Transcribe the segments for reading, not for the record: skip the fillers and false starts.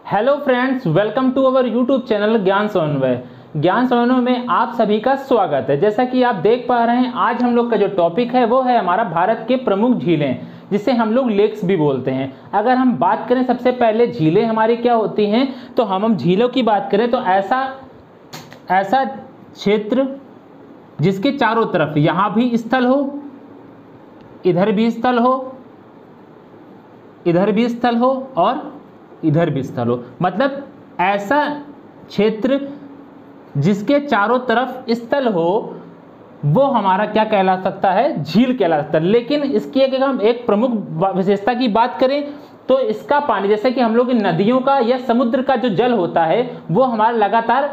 Hello friends, welcome to our YouTube channel Gyan Samanvay. ज्ञान समन्वय में आप सभी का स्वागत है। जैसा कि आप देख पा रहे हैं, आज हम लोग का जो टॉपिक है वो है हमारा भारत के प्रमुख झीलें, जिसे हम लोग लेक्स भी बोलते हैं। अगर हम बात करें सबसे पहले झीलें हमारी क्या होती हैं, तो हम झीलों की बात करें तो ऐसा क्षेत्र जिसके चारों तरफ यहाँ भी स्थल हो, इधर भी स्थल हो, इधर भी स्थल हो और इधर भी स्थल हो। मतलब ऐसा क्षेत्र जिसके चारों तरफ स्थल हो वो हमारा क्या कहला सकता है, झील कहला सकता है। लेकिन इसकी अगर हम एक प्रमुख विशेषता की बात करें तो इसका पानी, जैसे कि हम लोग नदियों का या समुद्र का जो जल होता है वो हमारा लगातार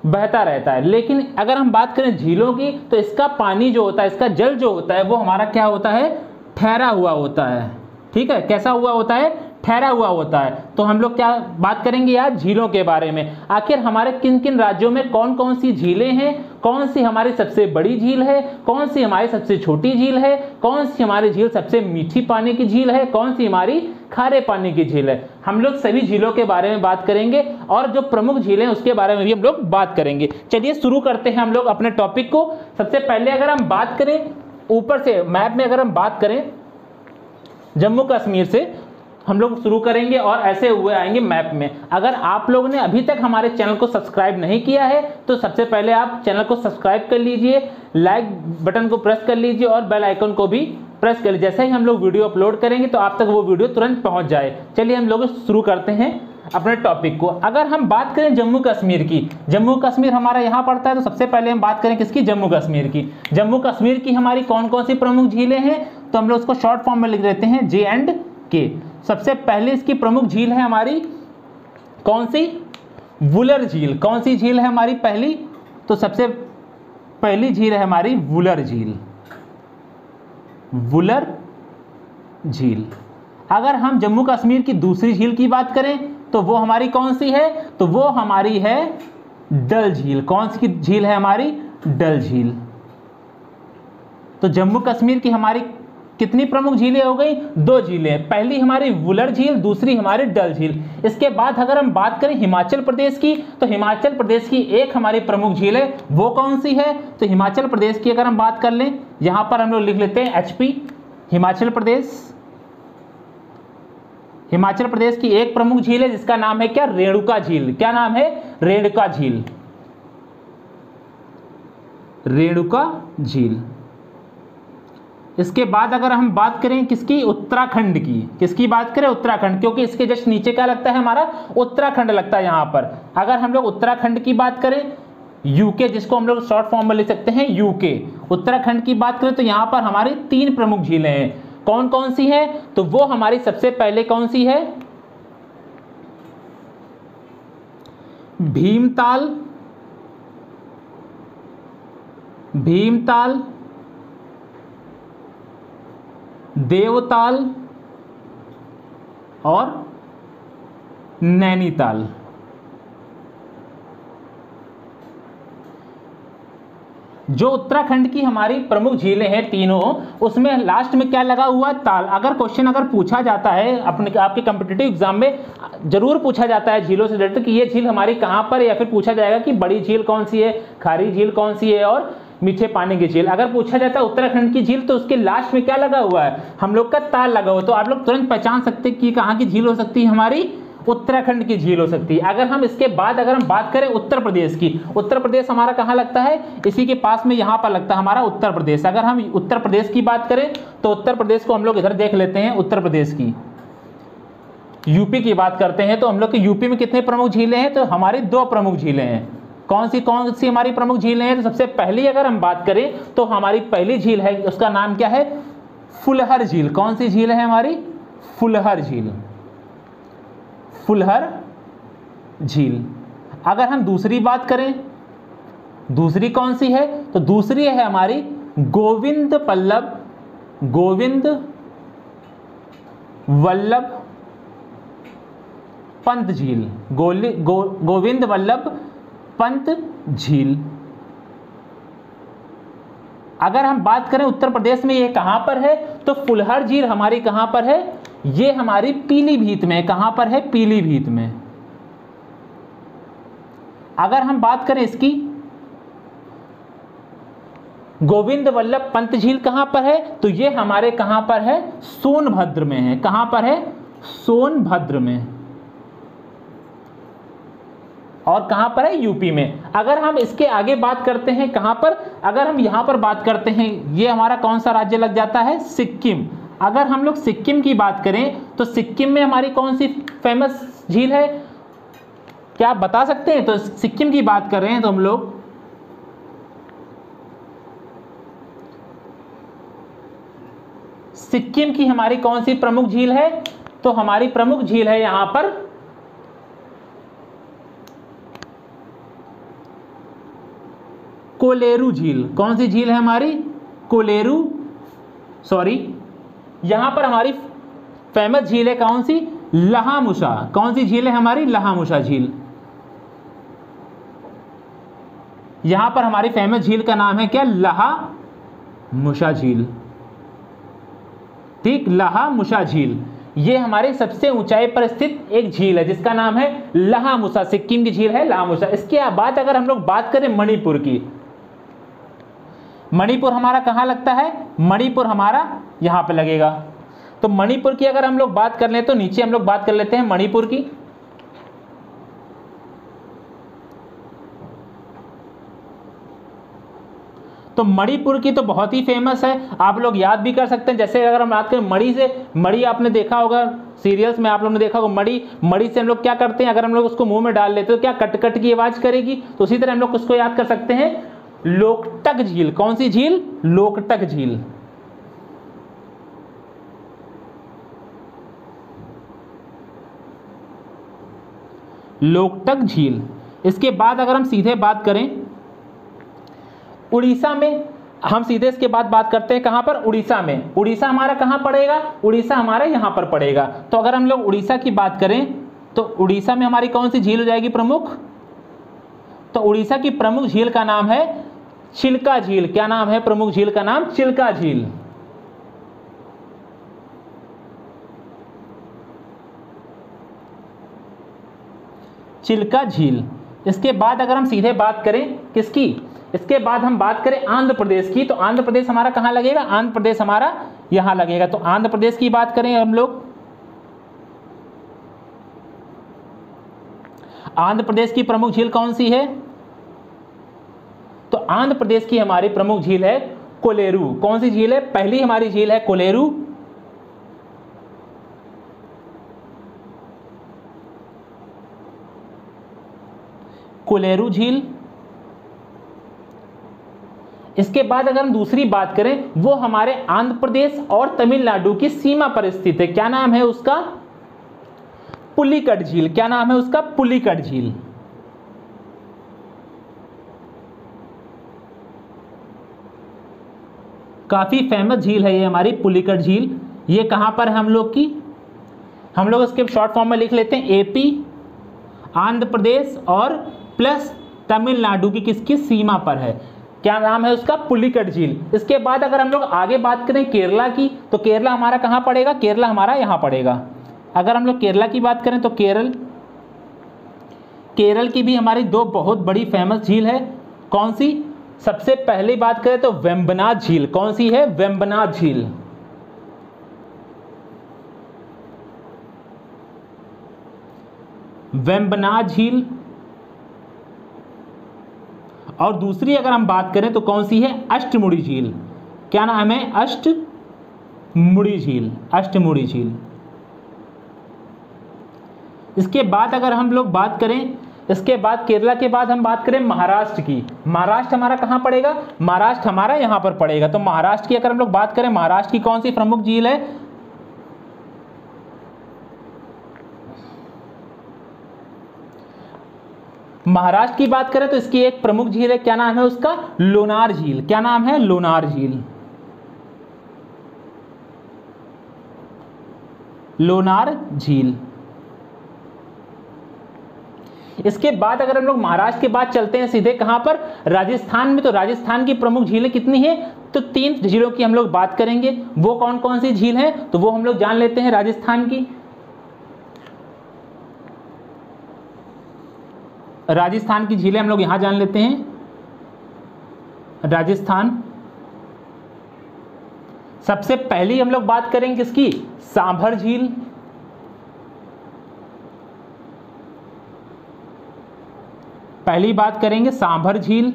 बहता रहता है। लेकिन अगर हम बात करें झीलों की तो इसका पानी जो होता है, इसका जल जो होता है वो हमारा क्या होता है, ठहरा हुआ होता है। ठीक है, कैसा हुआ होता है, ठहरा हुआ होता है। तो हम लोग क्या बात करेंगे आज झीलों के बारे में। आखिर हमारे किन किन राज्यों में कौन कौन सी झीलें हैं, कौन सी हमारी सबसे बड़ी झील है, कौन सी हमारी सबसे छोटी झील है, कौन सी हमारी झील सबसे मीठी पानी की झील है, कौन सी हमारी खारे पानी की झील है। हम लोग सभी झीलों के बारे में बात करेंगे और जो प्रमुख झीलें हैं उसके बारे में भी हम लोग बात करेंगे। चलिए शुरू करते हैं हम लोग अपने टॉपिक को। सबसे पहले अगर हम बात करें ऊपर से मैप में, अगर हम बात करें जम्मू कश्मीर से हम लोग शुरू करेंगे और ऐसे हुए आएंगे मैप में। अगर आप लोगों ने अभी तक हमारे चैनल को सब्सक्राइब नहीं किया है तो सबसे पहले आप चैनल को सब्सक्राइब कर लीजिए, लाइक बटन को प्रेस कर लीजिए और बेल आइकन को भी प्रेस कर लीजिए। जैसे ही हम लोग वीडियो अपलोड करेंगे तो आप तक वो वीडियो तुरंत पहुंच जाए। चलिए हम लोग शुरू करते हैं अपने टॉपिक को। अगर हम बात करें जम्मू कश्मीर की, जम्मू कश्मीर हमारा यहाँ पड़ता है, तो सबसे पहले हम बात करें किसकी, जम्मू कश्मीर की। जम्मू कश्मीर की हमारी कौन कौन सी प्रमुख झीलें हैं, तो हम लोग उसको शॉर्ट फॉर्म में लिख देते हैं J&K। सबसे पहले इसकी प्रमुख झील है हमारी कौन सी, वुलर झील। कौन सी झील है हमारी पहली, तो सबसे पहली झील है हमारी वुलर झील, वुलर झील। अगर हम जम्मू कश्मीर की दूसरी झील की बात करें तो वो हमारी कौन सी है, तो वो हमारी है डल झील। कौन सी झील है हमारी, डल झील। तो जम्मू कश्मीर की हमारी कितनी प्रमुख झीलें हो गई, दो झीलें। पहली हमारी वुलर झील, दूसरी हमारी डल झील। इसके बाद अगर हम बात करें हिमाचल प्रदेश की, तो हिमाचल प्रदेश की एक हमारी प्रमुख झील है, वो कौन सी है, तो हिमाचल प्रदेश की अगर हम बात कर लें, यहां पर हम लोग लिख लेते हैं HP, हिमाचल प्रदेश। हिमाचल प्रदेश की एक प्रमुख झील है जिसका नाम है क्या, रेणुका झील। क्या नाम है, रेणुका झील, रेणुका झील। इसके बाद अगर हम बात करें किसकी, उत्तराखंड की। किसकी बात करें, उत्तराखंड, क्योंकि इसके जस्ट नीचे क्या लगता है हमारा, उत्तराखंड लगता है यहां पर। अगर हम लोग उत्तराखंड की बात करें, यूके, जिसको हम लोग शॉर्ट फॉर्म में लिख सकते हैं यूके, उत्तराखंड की बात करें तो यहां पर हमारी तीन प्रमुख झीलें हैं। कौन कौन सी है, तो वो हमारी सबसे पहले कौन सी है, भीमताल, भीमताल, देवताल और नैनीताल। जो उत्तराखंड की हमारी प्रमुख झीलें हैं तीनों, उसमें लास्ट में क्या लगा हुआ, ताल। अगर क्वेश्चन अगर पूछा जाता है अपने आपके कॉम्पिटिटिव एग्जाम में, जरूर पूछा जाता है झीलों से रिलेटेड कि ये झील हमारी कहां पर है, या फिर पूछा जाएगा कि बड़ी झील कौन सी है, खारी झील कौन सी है और मीठे पानी की झील। अगर पूछा जाता है उत्तराखंड की झील तो उसके लास्ट में क्या लगा हुआ है, हम लोग का ताल लगा हुआ है। तो आप लोग तुरंत पहचान सकते हैं कि कहां की झील हो सकती है, हमारी उत्तराखंड की झील हो सकती है। अगर हम इसके बाद अगर हम बात करें उत्तर प्रदेश की, उत्तर प्रदेश हमारा कहां लगता है, इसी के पास में यहां पर लगता है हमारा उत्तर प्रदेश। अगर हम उत्तर प्रदेश की बात करें तो उत्तर प्रदेश को हम लोग इधर देख लेते हैं, उत्तर प्रदेश की। यूपी की बात करते हैं तो हम लोग के यूपी में कितने प्रमुख झीलें हैं, तो हमारी दो प्रमुख झीलें हैं। कौन सी हमारी प्रमुख झीलें हैं, तो सबसे पहली अगर हम बात करें तो हमारी पहली झील है, उसका नाम क्या है, फुलहर झील। कौन सी झील है हमारी, फुलहर झील, फुलहर झील। अगर हम दूसरी बात करें, दूसरी कौन सी है, तो दूसरी है हमारी गोविंद वल्लभ, गोविंद वल्लभ पंत झील, गोविंद वल्लभ पंत झील। अगर हम बात करें उत्तर प्रदेश में ये कहां पर है, तो फुलहर झील हमारी कहां पर है, ये हमारी पीलीभीत में। कहां पर है, पीलीभीत में। अगर हम बात करें इसकी, गोविंद वल्लभ पंत झील कहां पर है? तो ये हमारे कहां पर है? सोनभद्र में है। कहां पर है? सोनभद्र में। और कहां पर है? यूपी में। अगर हम इसके आगे बात करते हैं कहां पर, अगर हम यहां पर बात करते हैं, ये हमारा कौन सा राज्य लग जाता है? सिक्किम। अगर हम लोग सिक्किम की बात करें तो सिक्किम में हमारी कौन सी फेमस झील है? क्या आप बता सकते हैं? तो सिक्किम की बात कर रहे हैं तो हम लोग सिक्किम की हमारी कौन सी प्रमुख झील है? तो हमारी प्रमुख झील है यहां पर कोलेरू झील। कौन सी झील है हमारी? कोलेरू, सॉरी, यहां पर हमारी फेमस झील है कौन सी? लहामुशा। कौन सी झील है हमारी? लहामुशा झील। यहां पर हमारी फेमस झील का नाम है क्या? लहामुशा झील। ठीक, लहामुशा झील ये हमारे सबसे ऊंचाई पर स्थित एक झील है जिसका नाम है लहामुशा। सिक्किम की झील है लहामुशा। इसके बाद अगर हम लोग बात करें मणिपुर की, मणिपुर हमारा कहां लगता है? मणिपुर हमारा यहां पे लगेगा। तो मणिपुर की अगर हम लोग बात कर लें तो नीचे हम लोग बात कर लेते हैं मणिपुर की। तो मणिपुर की तो बहुत ही फेमस है, आप लोग याद भी कर सकते हैं। जैसे अगर हम बात करें मणि से, मणि आपने देखा होगा सीरियल्स में, आप लोगों ने देखा होगा मणि से हम लोग क्या करते हैं? अगर हम लोग उसको मुंह में डाल लेते तो क्या कट कट की आवाज करेगी? तो उसी तरह हम लोग उसको याद कर सकते हैं, लोकटक झील। कौन सी झील? लोकटक झील। लोकटक झील। इसके बाद अगर हम सीधे बात करें उड़ीसा में, हम सीधे इसके बाद बात करते हैं कहां पर? उड़ीसा में। उड़ीसा हमारा कहां पड़ेगा? उड़ीसा हमारा यहां पर पड़ेगा। तो अगर हम लोग उड़ीसा की बात करें तो उड़ीसा में हमारी कौन सी झील हो जाएगी प्रमुख? तो उड़ीसा की प्रमुख झील का नाम है चिल्का झील। क्या नाम है प्रमुख झील का नाम? चिल्का झील। चिल्का झील। इसके बाद अगर हम सीधे बात करें किसकी? इसके बाद हम बात करें आंध्र प्रदेश की, तो आंध्र प्रदेश हमारा कहां लगेगा? आंध्र प्रदेश हमारा यहां लगेगा। तो आंध्र प्रदेश की बात करें हम लोग, आंध्र प्रदेश की प्रमुख झील कौन सी है? तो आंध्र प्रदेश की हमारी प्रमुख झील है कोलेरू। कौन सी झील है? पहली हमारी झील है कोलेरू। कोलेरू झील। इसके बाद अगर हम दूसरी बात करें, वो हमारे आंध्र प्रदेश और तमिलनाडु की सीमा पर स्थित है। क्या नाम है उसका? पुलिकट झील। क्या नाम है उसका? पुलिकट झील। काफी फेमस झील है ये हमारी पुलिकट झील। ये कहां पर है हम लोग की? हम लोग इसके शॉर्ट फॉर्म में लिख लेते हैं एपी, आंध्र प्रदेश और प्लस तमिलनाडु की किसकी सीमा पर है। क्या नाम है उसका? पुलिकट झील। इसके बाद अगर हम लोग आगे बात करें केरला की, तो केरला हमारा कहां पड़ेगा? केरला हमारा यहां पड़ेगा। अगर हम लोग केरला की बात करें तो केरल की भी हमारी दो बहुत बड़ी फेमस झील है। कौन सी? सबसे पहले बात करें तो वेम्बनाड झील। कौन सी है? वेम्बनाड झील। वेम्बनाड झील। और दूसरी अगर हम बात करें तो कौन सी है? अष्टमुड़ी झील। क्या नाम है? अष्टमुड़ी झील। अष्टमुड़ी झील। इसके बाद अगर हम लोग बात करें, इसके बाद केरला के बाद हम बात करें महाराष्ट्र की। महाराष्ट्र हमारा कहां पड़ेगा? महाराष्ट्र हमारा यहां पर पड़ेगा। तो महाराष्ट्र की अगर हम लोग बात करें, महाराष्ट्र की कौन सी प्रमुख झील है? महाराष्ट्र की बात करें तो इसकी एक प्रमुख झील है। क्या नाम है उसका? लोनार झील। क्या नाम है? लोनार झील। लोनार झील। इसके बाद अगर हम लोग महाराष्ट्र के बाद चलते हैं सीधे कहां पर? राजस्थान में। तो राजस्थान की प्रमुख झीलें कितनी है? तो 3 झीलों की हम लोग बात करेंगे। वो कौन कौन सी झील है? तो वो हम लोग जान लेते हैं राजस्थान की। राजस्थान की झीलें हम लोग यहाँ जान लेते हैं। राजस्थान, सबसे पहली हम लोग बात करेंगे किसकी, सांभर झील। पहली बात करेंगे सांभर झील।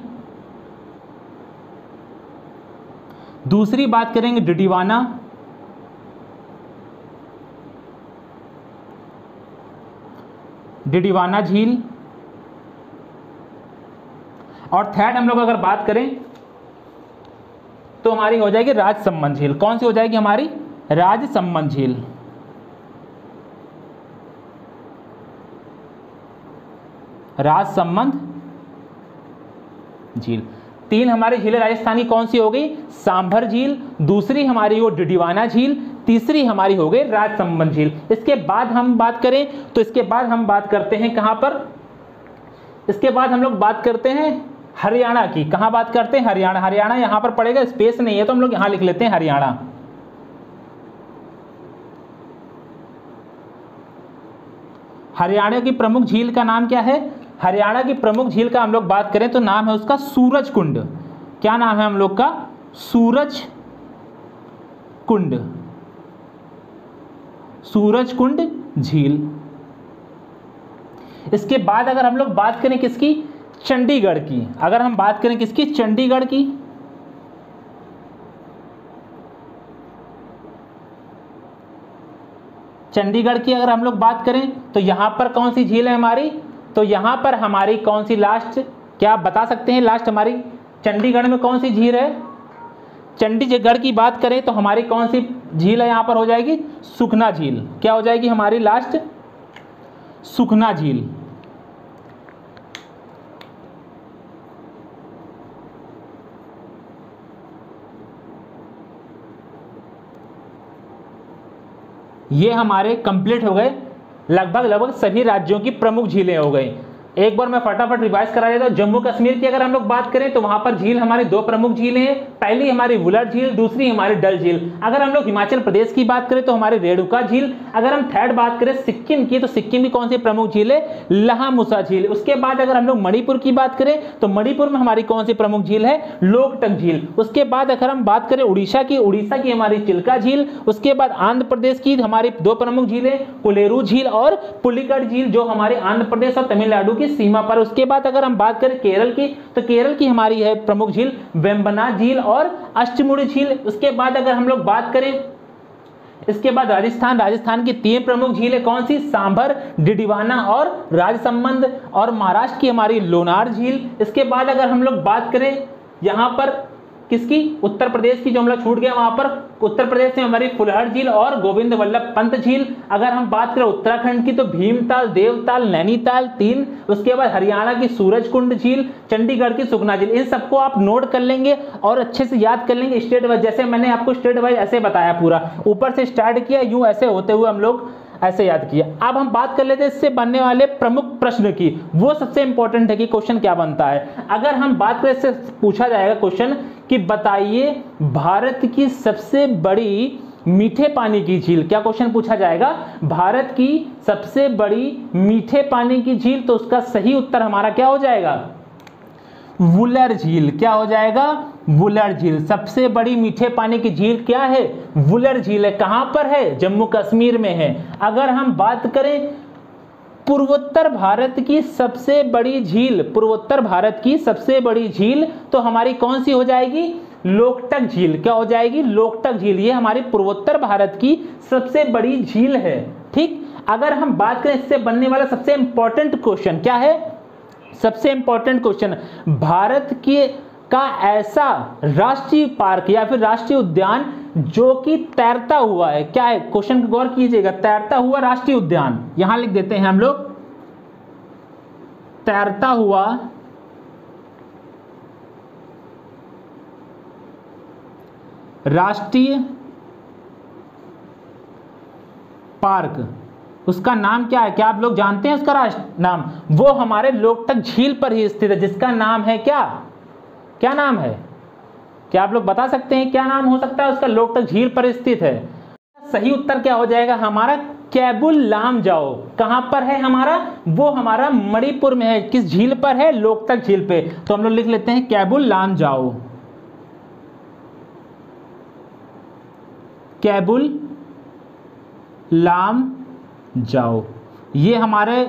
दूसरी बात करेंगे डिडीवाना। डिडीवाना झील। और थर्ड हम लोग अगर बात करें तो हमारी हो जाएगी राजसमंद झील। कौन सी हो जाएगी हमारी, राजसमंद झील। राजसमंद झील। तीन हमारी झीलें राजस्थान की कौन सी हो गई, सांभर झील, दूसरी हमारी वो डिडीवाना झील, तीसरी हमारी हो गई राजसमंद झील। इसके बाद हम बात करें तो इसके बाद हम बात करते हैं कहां पर, इसके बाद हम लोग बात करते हैं हरियाणा की। कहां बात करते हैं, हरियाणा। हरियाणा यहां पर पड़ेगा, स्पेस नहीं है तो हम लोग यहां लिख लेते हैं हरियाणा। हरियाणा की प्रमुख झील का नाम क्या है, हरियाणा की प्रमुख झील का हम लोग बात करें तो नाम है उसका सूरज कुंड। क्या नाम है हम लोग का, सूरज कुंड। सूरज कुंड झील। इसके बाद अगर हम लोग बात करें किसकी, चंडीगढ़ की। अगर हम बात करें किसकी, चंडीगढ़ की। चंडीगढ़ की अगर हम लोग बात करें तो यहां पर कौन सी झील है हमारी, तो यहां पर हमारी कौन सी लास्ट, क्या आप बता सकते हैं लास्ट हमारी चंडीगढ़ में कौन सी झील है। चंडीगढ़ की बात करें तो हमारी कौन सी झील है, यहां पर हो जाएगी सुखना झील। क्या हो जाएगी हमारी लास्ट, सुखना झील। ये हमारे कंप्लीट हो गए, लगभग सभी राज्यों की प्रमुख झीलें हो गई। एक बार मैं फटाफट रिवाइज करा देता हूं। जम्मू कश्मीर की अगर हम लोग बात करें तो वहां पर झील हमारी दो प्रमुख झीलें हैं, पहली हमारी वुलर झील, दूसरी हमारी डल झील। अगर हम लोग हिमाचल प्रदेश की बात करें तो हमारी रेणुका झील। अगर हम थर्ड बात करें सिक्किम की तो सिक्किम की कौन सी प्रमुख झील है, लहामुसा झील। उसके बाद अगर हम लोग मणिपुर की बात करें तो मणिपुर में हमारी कौन सी प्रमुख झील है, लोकटक झील। उसके बाद अगर हम बात करें उड़ीसा की हमारी चिल्का झील। उसके बाद आंध्र प्रदेश की हमारी दो प्रमुख झीलें, कुलेरू झील और पुलिकट झील, जो हमारे आंध्र प्रदेश और तमिलनाडु की सीमा पर। उसके बाद अगर हम बात करें केरल की तो केरल की हमारी है प्रमुख झील वेम्बनाड झील और अष्टमुड़ी झील। उसके बाद अगर हम लोग बात करें, इसके बाद राजस्थान की तीन प्रमुख झीलें कौन सी, सांभर, डिडीवाना और राजसमंद। और महाराष्ट्र की हमारी लोनार झील। इसके बाद अगर हम लोग बात करें यहां पर किसकी, उत्तर प्रदेश की, जो हम लोग छूट गया वहां पर उत्तर प्रदेश में हमारी फुलहर झील और गोविंद वल्लभ पंत झील। अगर हम बात करें उत्तराखंड की तो भीमताल, देवताल, नैनीताल तीन। उसके बाद हरियाणा की सूरजकुंड झील, चंडीगढ़ की सुखना झील। इन सबको आप नोट कर लेंगे और अच्छे से याद कर लेंगे स्टेट वाइज। जैसे मैंने आपको स्टेट वाइज ऐसे बताया, पूरा ऊपर से स्टार्ट किया, यूं ऐसे होते हुए हम लोग ऐसे याद किया। अब हम बात कर लेते हैं इससे बनने वाले प्रमुख प्रश्न की। वो सबसे इंपॉर्टेंट है कि क्वेश्चन क्या बनता है। अगर हम बात करें, इससे पूछा जाएगा क्वेश्चन कि बताइए भारत की सबसे बड़ी मीठे पानी की झील। क्या क्वेश्चन पूछा जाएगा, भारत की सबसे बड़ी मीठे पानी की झील। तो उसका सही उत्तर हमारा क्या हो जाएगा, वुलर झील। क्या हो जाएगा, वुलर झील। सबसे बड़ी मीठे पानी की झील क्या है, वुलर झील है। कहां पर है, जम्मू कश्मीर में है। अगर हम बात करें पूर्वोत्तर भारत की सबसे बड़ी झील, पूर्वोत्तर भारत की सबसे बड़ी झील तो हमारी कौन सी हो जाएगी, लोकटक झील। क्या हो जाएगी, लोकटक झील। ये हमारी पूर्वोत्तर भारत की सबसे बड़ी झील है। ठीक, अगर हम बात करें इससे बनने वाला सबसे इंपॉर्टेंट क्वेश्चन क्या है, सबसे इंपॉर्टेंट क्वेश्चन, भारत के का ऐसा राष्ट्रीय पार्क या फिर राष्ट्रीय उद्यान जो कि तैरता हुआ है, क्या है, क्वेश्चन को गौर कीजिएगा, तैरता हुआ राष्ट्रीय उद्यान। यहां लिख देते हैं हम लोग, तैरता हुआ राष्ट्रीय पार्क। उसका नाम क्या है, क्या आप लोग जानते हैं उसका राष्ट्र नाम, वो हमारे लोकटक झील पर ही स्थित है, जिसका नाम है क्या, क्या नाम है, क्या आप लोग बता सकते हैं क्या नाम हो सकता है उसका, लोकटक झील पर स्थित है। सही उत्तर क्या हो जाएगा हमारा, कैबुल लामजाओ कहां पर है हमारा, वो हमारा मणिपुर में है। किस झील पर है, लोकतक झील पे। तो हम लोग लिख लेते हैं कैबुल लामजाओ, कैबुल लामजाओ। ये हमारे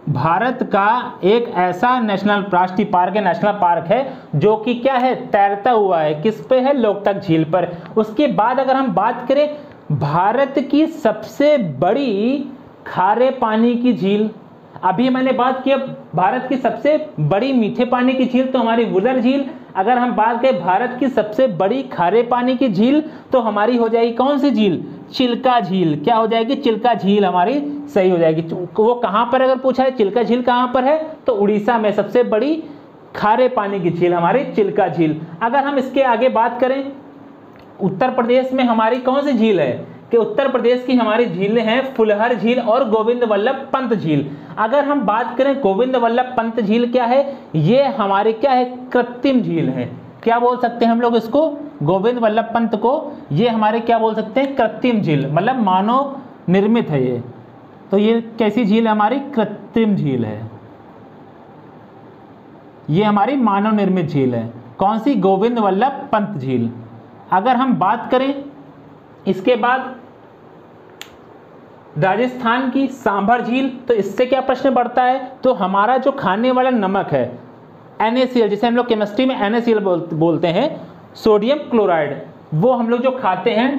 भारत का एक ऐसा नेशनल राष्ट्रीय पार्क है, नेशनल पार्क है जो कि क्या है, तैरता हुआ है। किस पे है, लोकतक झील पर। उसके बाद अगर हम बात करें भारत की सबसे बड़ी खारे पानी की झील, अभी मैंने बात की भारत की सबसे बड़ी मीठे पानी की झील तो हमारी वुलर झील। अगर हम बात करें भारत की सबसे बड़ी खारे पानी की झील तो हमारी हो जाएगी कौन सी झील, चिल्का झील। क्या हो जाएगी, चिल्का झील हमारी सही हो जाएगी। वो कहां पर अगर पूछा है चिल्का झील कहां पर है, तो उड़ीसा में सबसे बड़ी खारे पानी की झील हमारी चिल्का झील। अगर हम इसके आगे बात करें उत्तर प्रदेश में हमारी कौन सी झील है, कि उत्तर प्रदेश की हमारी झीलें हैं फुलहर झील और गोविंद वल्लभ पंत झील। अगर हम बात करें गोविंद वल्लभ पंत झील क्या है, ये हमारे क्या है, कृत्रिम झील है। क्या बोल सकते हैं हम लोग इसको, गोविंद वल्लभ पंत को, ये हमारे क्या बोल सकते हैं, कृत्रिम झील, मतलब मानव निर्मित है ये। तो ये कैसी झील है हमारी, कृत्रिम झील है। ये हमारी मानव निर्मित झील है। कौन सी, गोविंद वल्लभ पंत झील। अगर हम बात करें इसके बाद राजस्थान की सांभर झील, तो इससे क्या प्रश्न बढ़ता है, तो हमारा जो खाने वाला नमक है NaCl, जिसे हम लोग केमिस्ट्री में NaCl बोलते हैं, सोडियम क्लोराइड, वो हम लोग जो खाते हैं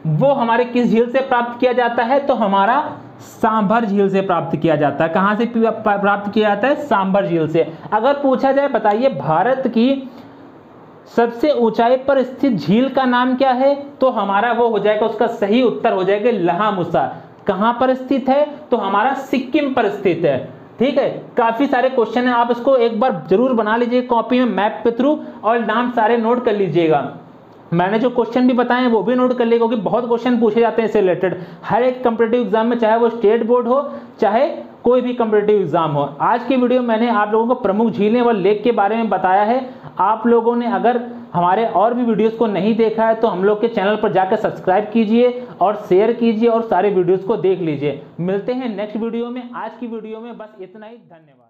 वो हमारे किस झील से प्राप्त किया जाता है, तो हमारा सांभर झील से प्राप्त किया जाता है। कहां से प्राप्त किया जाता है, सांभर झील से। अगर पूछा जाए बताइए भारत की सबसे ऊंचाई पर स्थित झील का नाम क्या है, तो हमारा वो हो जाएगा, उसका सही उत्तर हो जाएगा लहामुसा। कहां पर स्थित है, तो हमारा सिक्किम पर स्थित है। ठीक है, काफी सारे क्वेश्चन है, आप इसको एक बार जरूर बना लीजिए कॉपी में मैप के थ्रू और नाम सारे नोट कर लीजिएगा। मैंने जो क्वेश्चन भी बताए हैं वो भी नोट कर लीजिएगा, क्योंकि बहुत क्वेश्चन पूछे जाते हैं इससे रिलेटेड हर एक कॉम्पिटिटिव एग्जाम में, चाहे वो स्टेट बोर्ड हो चाहे कोई भी कॉम्पिटिटिव एग्जाम हो। आज की वीडियो मैंने आप लोगों को प्रमुख झीलें व लेक के बारे में बताया है। आप लोगों ने अगर हमारे और भी वीडियोस को नहीं देखा है तो हम लोग के चैनल पर जाकर सब्सक्राइब कीजिए और शेयर कीजिए और सारे वीडियोस को देख लीजिए। मिलते हैं नेक्स्ट वीडियो में। आज की वीडियो में बस इतना ही, धन्यवाद।